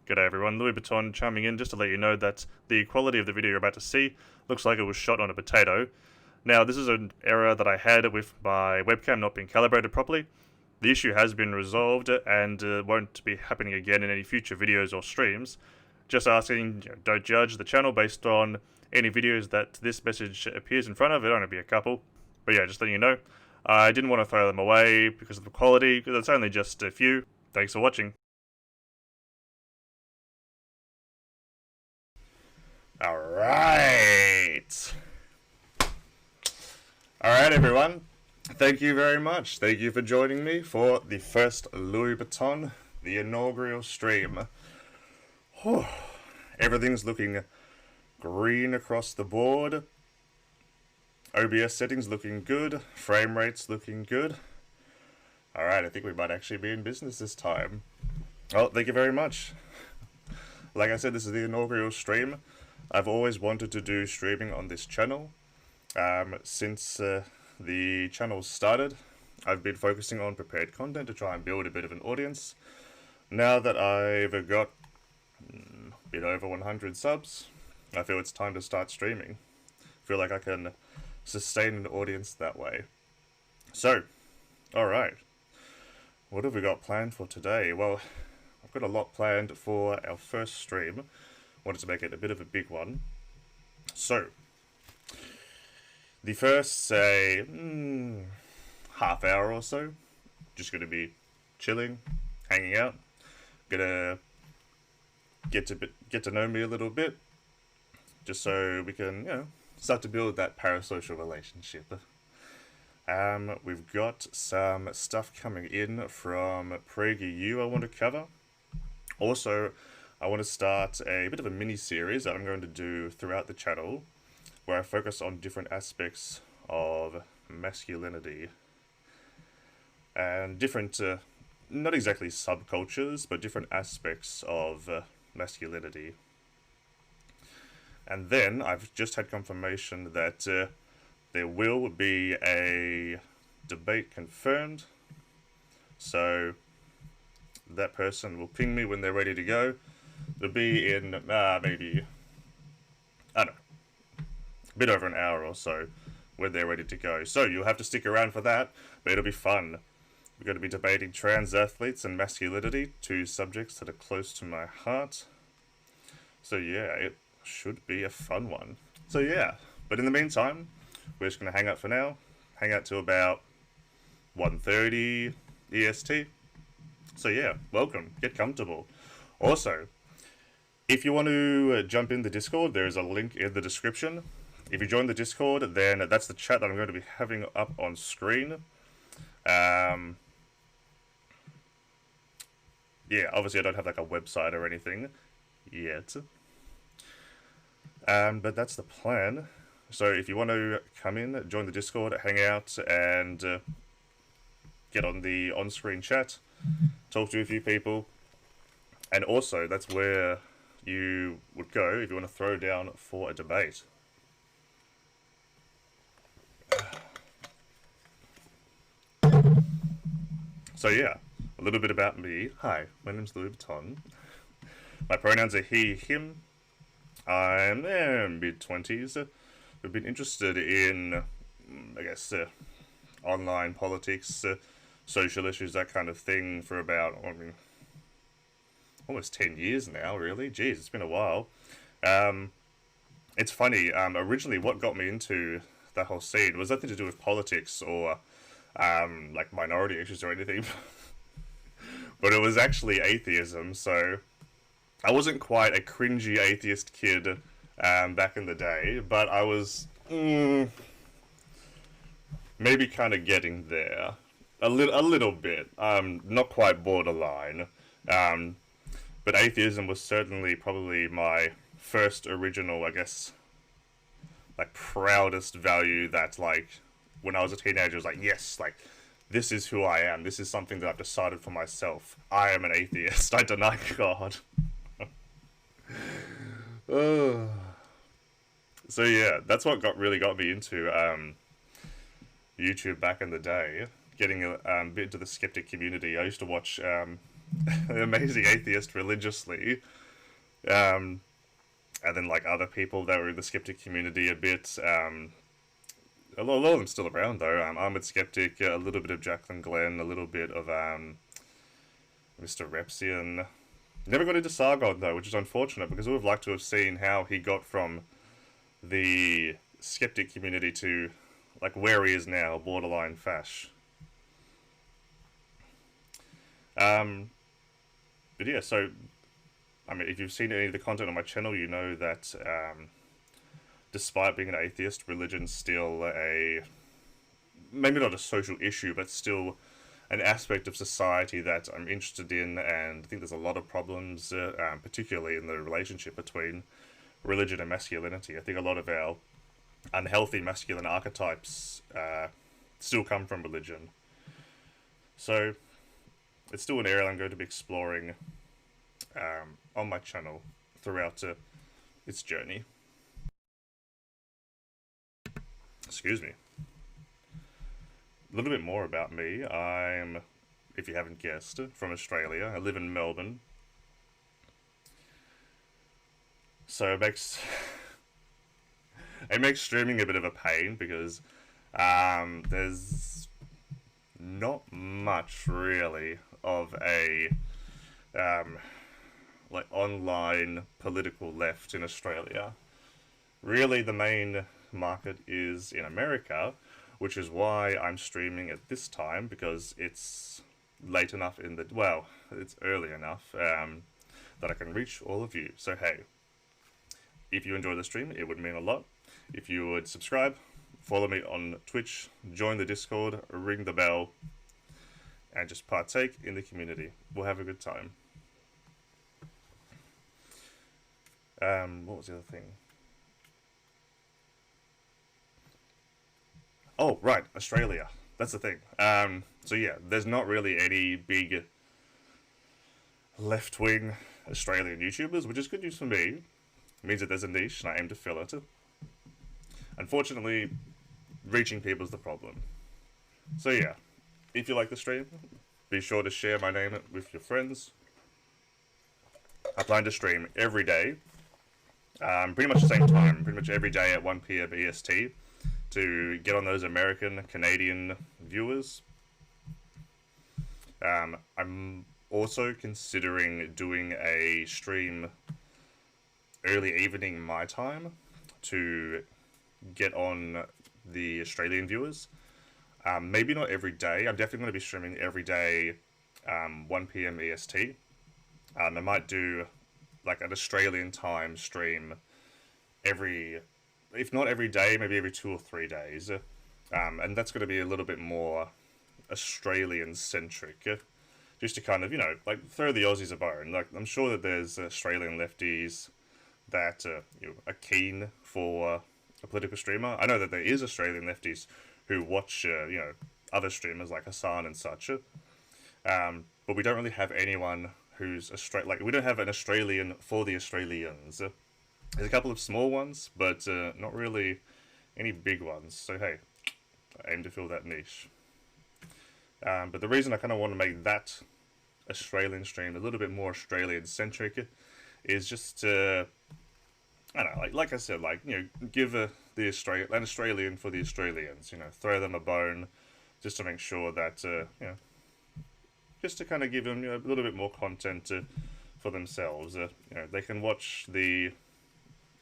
G'day everyone, Louis Vuitton chiming in just to let you know that the quality of the video you're about to see looks like it was shot on a potato. Now, this is an error that I had with my webcam not being calibrated properly. The issue has been resolved and won't be happening again in any future videos or streams. Just asking, don't judge the channel based on any videos that this message appears in front of. It'll only be a couple. But yeah, just letting you know. I didn't want to throw them away because of the quality, because it's only just a few. Thanks for watching. Alright, everyone. Thank you very much. Thank you for joining me for the first Louis Vuitton, the inaugural stream. Everything's looking green across the board. OBS settings looking good. Frame rates looking good. Alright, I think we might actually be in business this time. Oh, thank you very much. Like I said, this is the inaugural stream. I've always wanted to do streaming on this channel. Since the channel started, I've been focusing on prepared content to try and build a bit of an audience. Now that I've got a bit over 100 subs, I feel it's time to start streaming. I feel like I can sustain an audience that way. So, alright. What have we got planned for today? Well, I've got a lot planned for our first stream. Wanted to make it a bit of a big one. So, the first, say, half hour or so, just going to be chilling, hanging out. Gonna get to know me a little bit, just so we can, start to build that parasocial relationship. We've got some stuff coming in from PragerU I want to cover. Also, I want to start a bit of a mini-series that I'm going to do throughout the channel, where I focus on different aspects of masculinity and different, not exactly subcultures, but different aspects of masculinity. And then I've just had confirmation that there will be a debate confirmed, so that person will ping me when they're ready to go. It'll be in maybe, I don't know, a bit over an hour or so when they're ready to go. So you'll have to stick around for that, but it'll be fun. We're going to be debating trans athletes and masculinity, two subjects that are close to my heart. So yeah, it should be a fun one. So yeah, but in the meantime, we're just going to hang out for now. Hang out till about 1:30 EST. So yeah, welcome. Get comfortable. Also, if you want to jump in the Discord, there is a link in the description. If you join the Discord, then that's the chat that I'm going to be having up on screen. Yeah, obviously I don't have like a website or anything yet. But that's the plan. So if you want to come in, join the Discord, hang out, and get on the on-screen chat, talk to a few people, and also that's where you would go if you want to throw down for a debate. So yeah, a little bit about me. Hi, my name's Louis Vuitton. My pronouns are he, him. I'm mid-20s. I've been interested in, I guess, online politics, social issues, that kind of thing for about, almost 10 years now, really. Jeez, it's been a while. It's funny, originally what got me into that whole scene was nothing to do with politics or, like, minority issues or anything. But it was actually atheism, so I wasn't quite a cringy atheist kid back in the day, but I was maybe kind of getting there. A little bit. Not quite borderline. But atheism was certainly probably my first original, I guess, like, proudest value that, like, when I was a teenager, I was like, yes, like, this is who I am. This is something that I've decided for myself. I am an atheist. I deny God. So yeah, that's what really got me into YouTube back in the day. Getting a bit into the skeptic community. I used to watch an amazing atheist religiously, and then like other people that were in the skeptic community a bit. A lot of them still around though. Armored Skeptic, a little bit of Jacqueline Glenn, a little bit of Mr. Repsian. Never got into Sargon though, which is unfortunate because we would have liked to have seen how he got from the skeptic community to like where he is now, borderline fash. Um, but yeah, so I mean, if you've seen any of the content on my channel, you know that despite being an atheist, religion's still a maybe not a social issue, but still an aspect of society that I'm interested in, and I think there's a lot of problems, particularly in the relationship between religion and masculinity. I think a lot of our unhealthy masculine archetypes still come from religion. So it's still an area I'm going to be exploring on my channel throughout its journey. Excuse me. A little bit more about me. I'm, if you haven't guessed, from Australia. I live in Melbourne. So it makes streaming a bit of a pain because there's not much really of a like online political left in Australia. Really, the main market is in America, which is why I'm streaming at this time because it's late enough in the well, it's early enough that I can reach all of you. So hey, if you enjoy the stream, it would mean a lot. If you would subscribe, follow me on Twitch, join the Discord, ring the bell, and just partake in the community. We'll have a good time. What was the other thing? Oh, right, Australia. That's the thing. So yeah, there's not really any big left-wing Australian YouTubers, which is good news for me. It means that there's a niche and I aim to fill it. Unfortunately, reaching people is the problem. So yeah, if you like the stream, be sure to share my name with your friends. I plan to stream every day, pretty much the same time, pretty much every day at 1 p.m. EST to get on those American, Canadian viewers. I'm also considering doing a stream early evening my time to get on the Australian viewers. Maybe not every day. I'm definitely going to be streaming every day, 1 p.m. EST. I might do like an Australian time stream every, if not every day, maybe every 2 or 3 days. And that's going to be a little bit more Australian centric, just to kind of, you know, like throw the Aussies a bone. Like I'm sure that there's Australian lefties that are keen for a political streamer. I know that there is Australian lefties who watch, other streamers like Hassan and such. But we don't really have anyone who's like we don't have an Australian for the Australians. There's a couple of small ones, but not really any big ones. So hey, I aim to fill that niche. But the reason I kind of want to make that Australian stream a little bit more Australian centric is just to, I don't know, like I said, like, you know, give an Australian for the Australians, you know, throw them a bone, just to make sure that just to kind of give them, you know, a little bit more content for themselves. They can watch the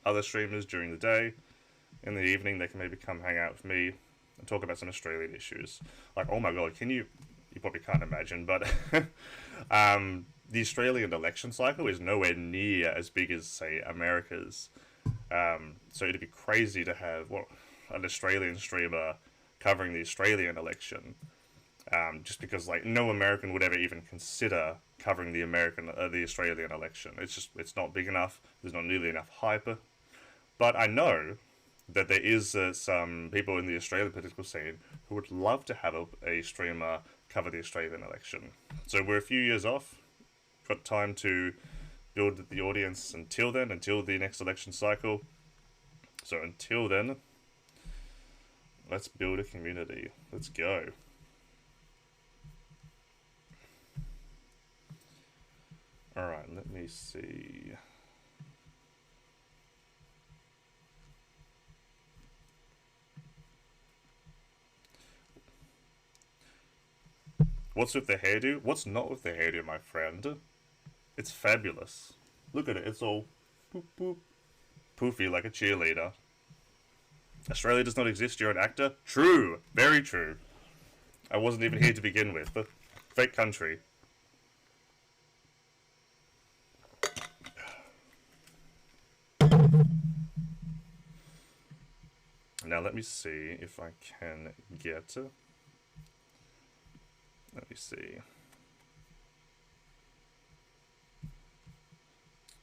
other streamers during the day. In the evening, they can maybe come hang out with me and talk about some Australian issues. Like, oh my god, you probably can't imagine, but the Australian election cycle is nowhere near as big as, say, America's. So it'd be crazy to have an Australian streamer covering the Australian election. Just because, like, no American would ever even consider covering the Australian election. It's not big enough. There's not nearly enough hype. But I know that there is some people in the Australian political scene who would love to have a streamer cover the Australian election. So we're a few years off. Got time to build the audience until then, until the next election cycle. So until then, let's build a community. Let's go. Alright, let me see. What's with the hairdo? What's not with the hairdo, my friend? It's fabulous. Look at it, it's all boop boop, poofy like a cheerleader. Australia does not exist, you're an actor? True, very true. I wasn't even here to begin with. The fake country. Now let me see if I can get... Let me see.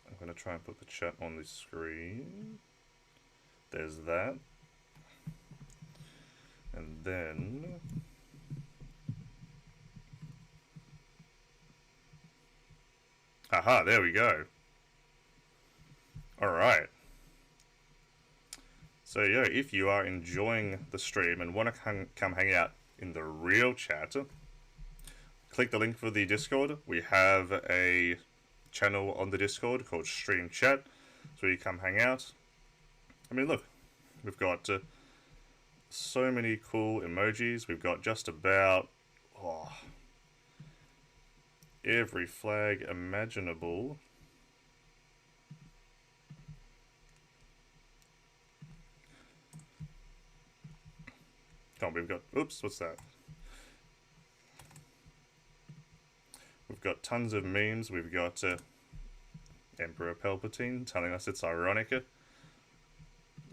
I'm going to try and put the chat on the screen. There's that. And then... Aha, there we go. Alright. So yeah, if you are enjoying the stream and want to come hang out in the real chat, click the link for the Discord. We have a channel on the Discord called Stream Chat, so you come hang out. I mean, look, we've got so many cool emojis. We've got just about every flag imaginable. Come on, we've got... Oops, what's that? We've got tons of memes. We've got Emperor Palpatine telling us it's ironic.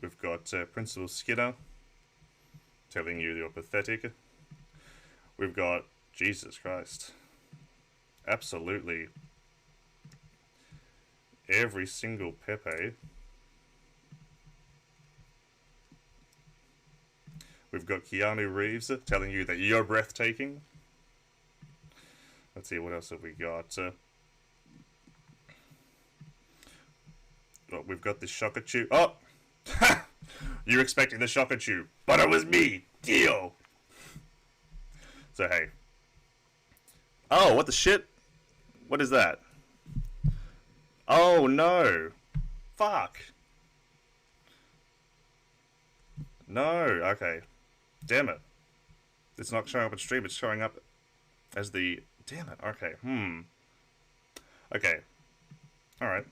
We've got Principal Skinner telling you you're pathetic. We've got... Jesus Christ. Absolutely every single Pepe. We've got Keanu Reeves telling you that you're breathtaking. Let's see, what else have we got? Well, we've got the Shockachu. Oh! You're expecting the Shockachu, but it was me! Deal! So, hey. Oh, what the shit? What is that? Oh, no! Fuck! No, okay. Damn it. It's not showing up on stream, it's showing up as the... Damn it, okay, Okay. Alright.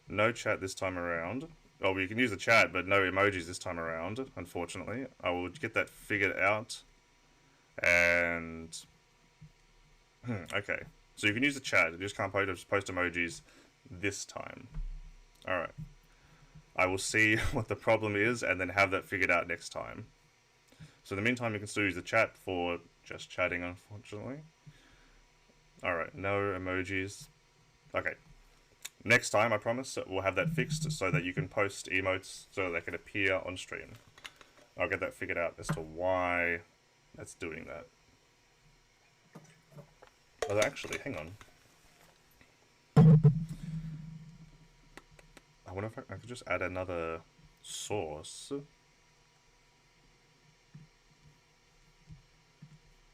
No chat this time around. Oh, well, you can use the chat, but no emojis this time around, unfortunately. I will get that figured out. And... okay. So you can use the chat, you just can't post emojis this time. Alright. I will see what the problem is, and then have that figured out next time. So in the meantime, you can still use the chat for just chatting, unfortunately. Alright, no emojis. Okay. Next time, I promise, we'll have that fixed so that you can post emotes so that they can appear on stream. I'll get that figured out as to why that's doing that. Oh, actually, hang on. I wonder if I could just add another source.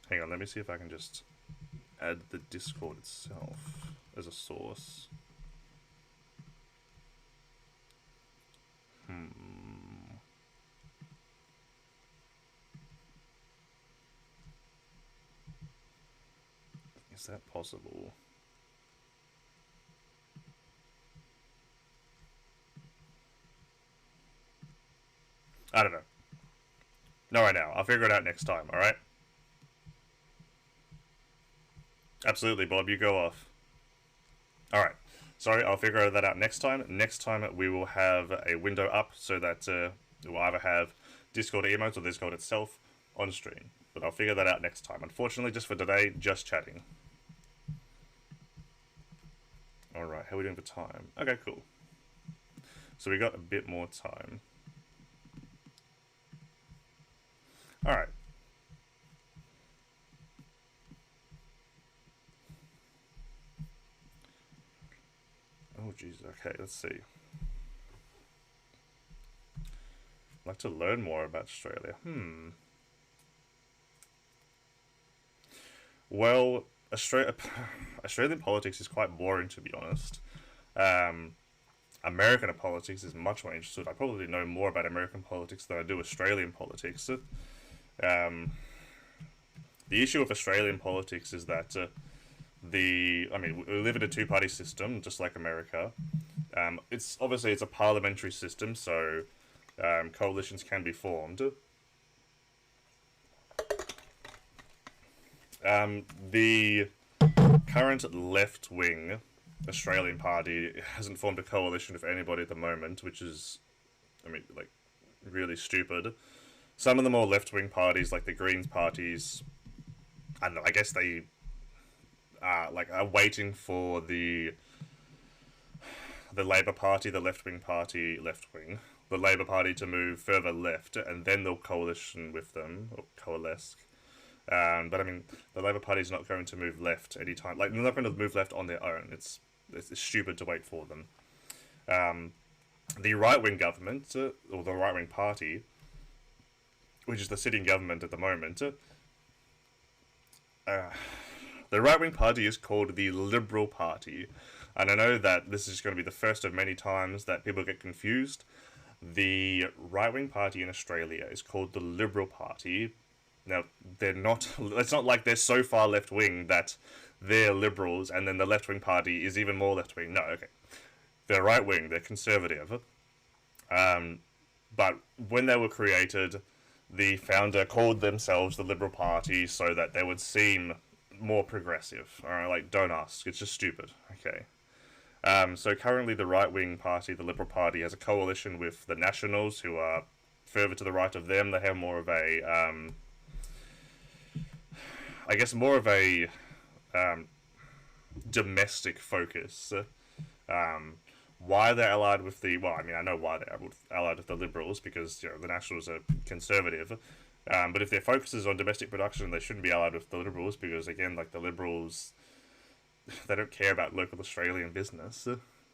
Hang on, let me see if I can just add the Discord itself as a source. Is that possible? I don't know. Not right now. I'll figure it out next time, alright? Absolutely, Bob, you go off. Alright. Sorry, I'll figure that out next time. Next time we will have a window up so that we'll either have Discord emotes or Discord itself on stream. But I'll figure that out next time. Unfortunately, just for today, just chatting. Alright, how are we doing for time? Okay, cool. So we got a bit more time. Alright. Oh, jeez. Okay, let's see. I'd like to learn more about Australia. Well, Australia, Australian politics is quite boring, to be honest. Um, American politics is much more interesting. I probably know more about American politics than I do Australian politics. Um, the issue with Australian politics is that I mean, we live in a two-party system, just like America. It's obviously it's a parliamentary system, so coalitions can be formed. The current left-wing Australian party hasn't formed a coalition with anybody at the moment, which is, I mean, like, really stupid. Some of the more left-wing parties, like the Greens parties, I don't know. I guess they are waiting for the Labour Party, the left-wing party, left-wing, the Labour Party to move further left, and then they'll coalition with them or coalesce. But I mean, the Labour Party is not going to move left anytime. Like, they're not going to move left on their own. It's stupid to wait for them. The right wing government, or the right wing party, which is the sitting government at the moment, the right wing party is called the Liberal Party. And I know that this is going to be the first of many times that people get confused. The right wing party in Australia is called the Liberal Party. Now, they're not. It's not like they're so far left wing that they're liberals and then the left wing party is even more left wing. No, okay. They're right wing, they're conservative. But when they were created, the founder called themselves the Liberal Party so that they would seem more progressive. Alright, like, don't ask. It's just stupid. Okay. So currently the right-wing party, the Liberal Party, has a coalition with the Nationals, who are further to the right of them. They have more of a, I guess, more of a domestic focus. Why they're allied with well, I mean, I know why they're allied with the Liberals, because, you know, the Nationals are conservative. But if their focus is on domestic production, they shouldn't be allied with the Liberals, because, again, like, the Liberals, they don't care about local Australian business.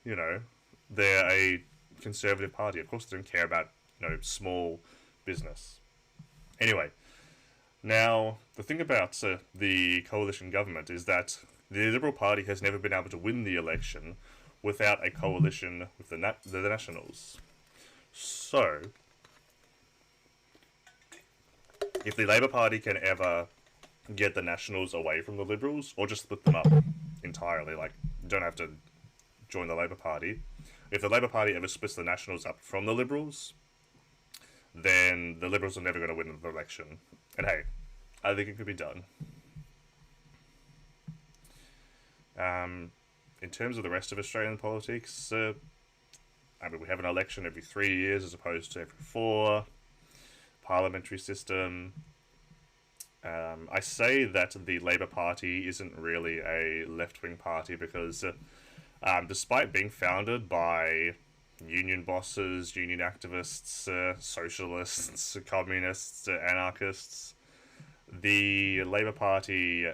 You know, they're a conservative party. Of course, they don't care about, you know, small business. Anyway, now the thing about the coalition government is that the Liberal Party has never been able to win the election without a coalition with the Nationals. So, if the Labour Party can ever get the Nationals away from the Liberals, or just split them up entirely, like, you don't have to join the Labour Party. If the Labour Party ever splits the Nationals up from the Liberals, then the Liberals are never going to win the election. And hey, I think it could be done. In terms of the rest of Australian politics, I mean, we have an election every 3 years as opposed to every 4. Parliamentary system. I say that the Labour Party isn't really a left-wing party because despite being founded by union bosses, union activists, socialists, communists, anarchists, the Labour Party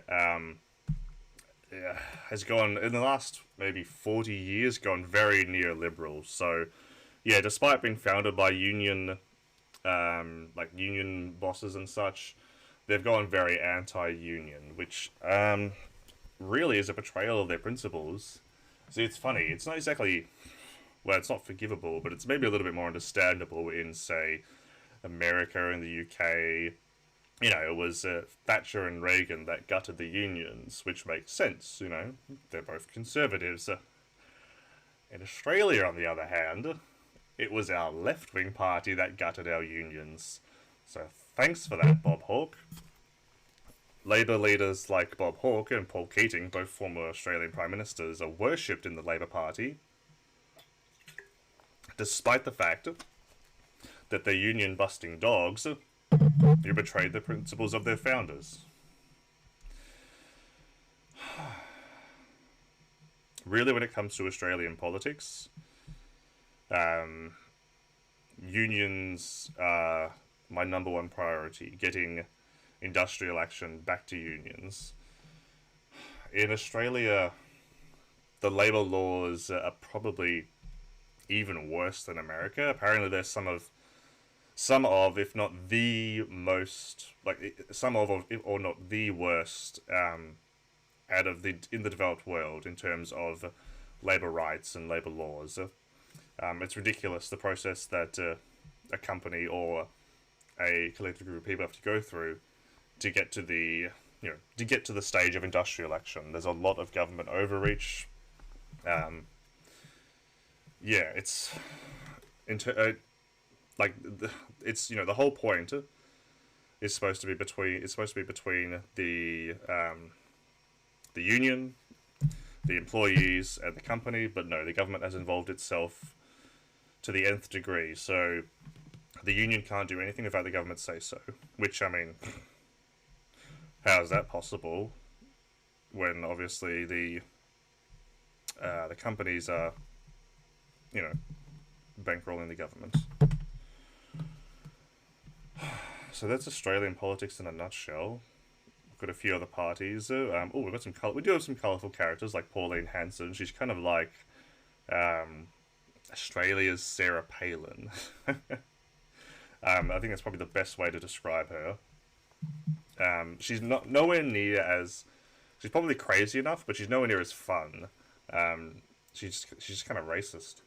has gone, in the last maybe 40 years, gone very neoliberal. So, yeah, despite being founded by union bosses and such, they've gone very anti-union, which really is a betrayal of their principles. See, it's funny. It's not exactly, well, it's not forgivable, but it's maybe a little bit more understandable in, say, America and the UK. You know, it was Thatcher and Reagan that gutted the unions, which makes sense, you know. They're both conservatives. In Australia, on the other hand, it was our left-wing party that gutted our unions. So thanks for that, Bob Hawke. Labour leaders like Bob Hawke and Paul Keating, both former Australian Prime Ministers, are worshipped in the Labour Party, despite the fact that they're union-busting dogs who betrayed the principles of their founders. Really, when it comes to Australian politics, unions are my number one priority, getting industrial action back to unions. In Australia, the labour laws are probably even worse than America. Apparently there's some of, if not the most, like, some of, or not the worst, out of in the developed world in terms of labor rights and labor laws. It's ridiculous the process that a company or a collective group of people have to go through to get to the to get to the stage of industrial action. There's a lot of government overreach. Yeah, it's like it's the whole point is supposed to be between the union, the employees, and the company. But no, the government has involved itself to the nth degree. So the union can't do anything without the government say so. Which, I mean, how is that possible? When obviously the companies are, bankrolling the government. So that's Australian politics in a nutshell. We've got a few other parties. We've got we do have some colourful characters like Pauline Hanson. She's kind of like Australia's Sarah Palin. I think that's probably the best way to describe her. She's nowhere near as. She's probably crazy enough, but she's nowhere near as fun. She's just kind of racist.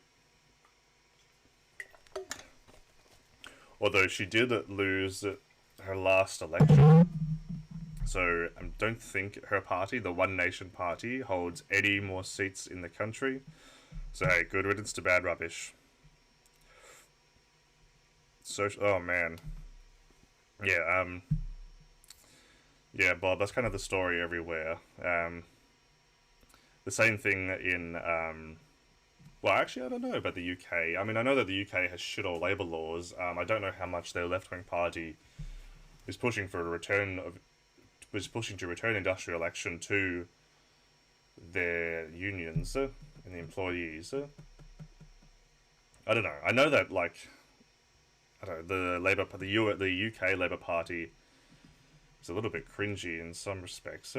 Although she did lose her last election, so I don't think her party, the One Nation Party, holds any more seats in the country. So hey, good riddance to bad rubbish. Oh man, yeah, yeah, Bob. That's kind of the story everywhere. The same thing in well, actually, I don't know about the UK. I mean, I know that the UK has shit all labour laws. I don't know how much their left-wing party is pushing for to return industrial action to their unions and the employees. I don't know. I know that I don't know, the UK Labour Party is a little bit cringy in some respects.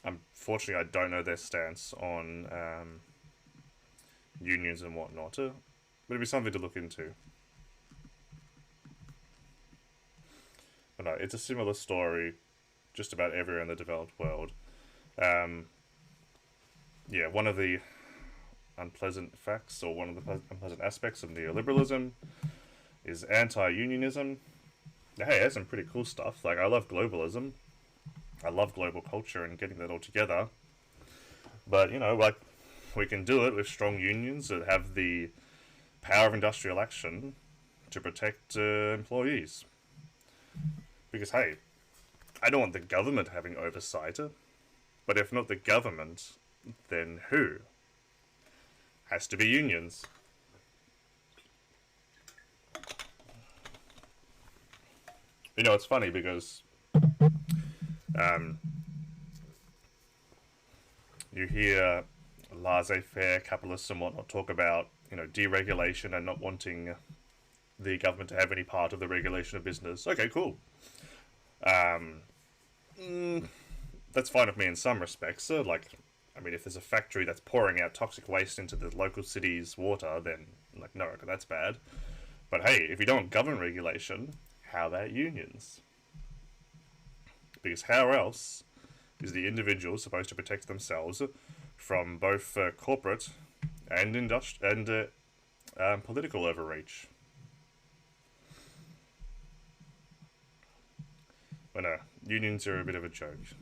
Unfortunately, I don't know their stance on unions and whatnot, but it'd be something to look into. But no, it's a similar story just about everywhere in the developed world. Yeah, one of the unpleasant facts, or one of the unpleasant aspects of neoliberalism is anti-unionism. Hey, it has some pretty cool stuff. Like, I love globalism. I love global culture and getting that all together. But, we can do it with strong unions that have the power of industrial action to protect employees. Because, hey, I don't want the government having oversight, but if not the government, then who? Has to be unions. It's funny because you hear laissez-faire capitalists and whatnot talk about, deregulation and not wanting the government to have any part of the regulation of business. Okay, cool. That's fine with me in some respects. If there's a factory that's pouring out toxic waste into the local city's water, then, no, that's bad. But hey, if you don't want government regulation, how about unions? Because how else is the individual supposed to protect themselves from both corporate and political overreach? But no, unions are a bit of a joke,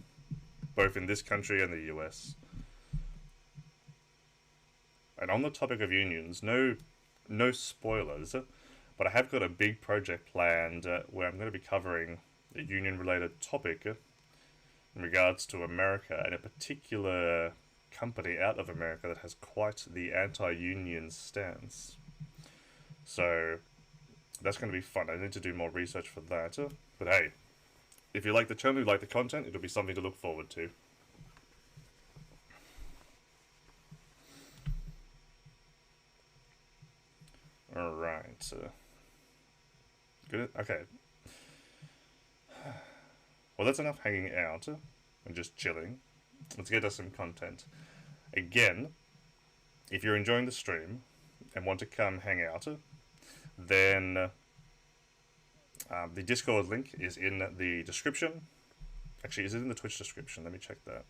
both in this country and the US. And on the topic of unions, no spoilers, but I have got a big project planned where I'm going to be covering a union-related topic in regards to America and a particular company out of America that has quite the anti-union stance. So that's going to be fun. I need to do more research for that. But hey, if you like the channel, you like the content, it'll be something to look forward to. Alright. Good. Okay. Well, that's enough hanging out and just chilling. Let's get us some content. Again, if you're enjoying the stream and want to come hang out, then the Discord link is in the description. Actually, is it in the Twitch description? Let me check that.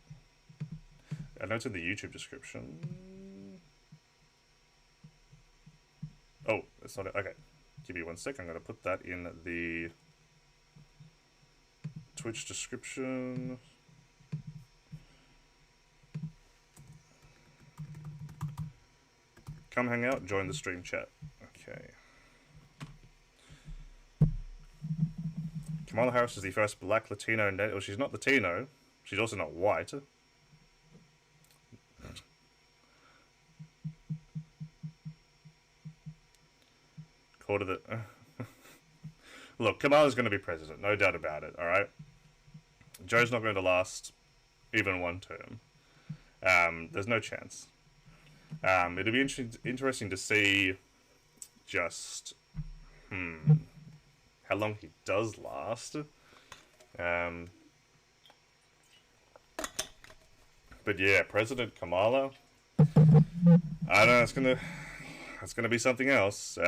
I know it's in the YouTube description. Oh, it's not. Okay. Give me 1 sec. I'm going to put that in the Twitch description. Come hang out, join the stream chat. Okay. Kamala Harris is the first black Latino. Well, she's not Latino. She's also not white. Quarter the. Look, Kamala's going to be president, no doubt about it. All right. Joe's not going to last even 1 term. There's no chance. It'll be interesting to see just how long he does last. But yeah, President Kamala. I don't know. It's gonna be something else.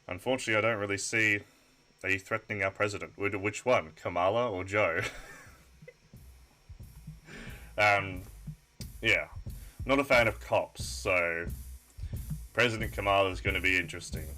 Unfortunately, I don't really see a threatening our president. Which one, Kamala or Joe? Yeah, not a fan of cops, so President Kamala is going to be interesting.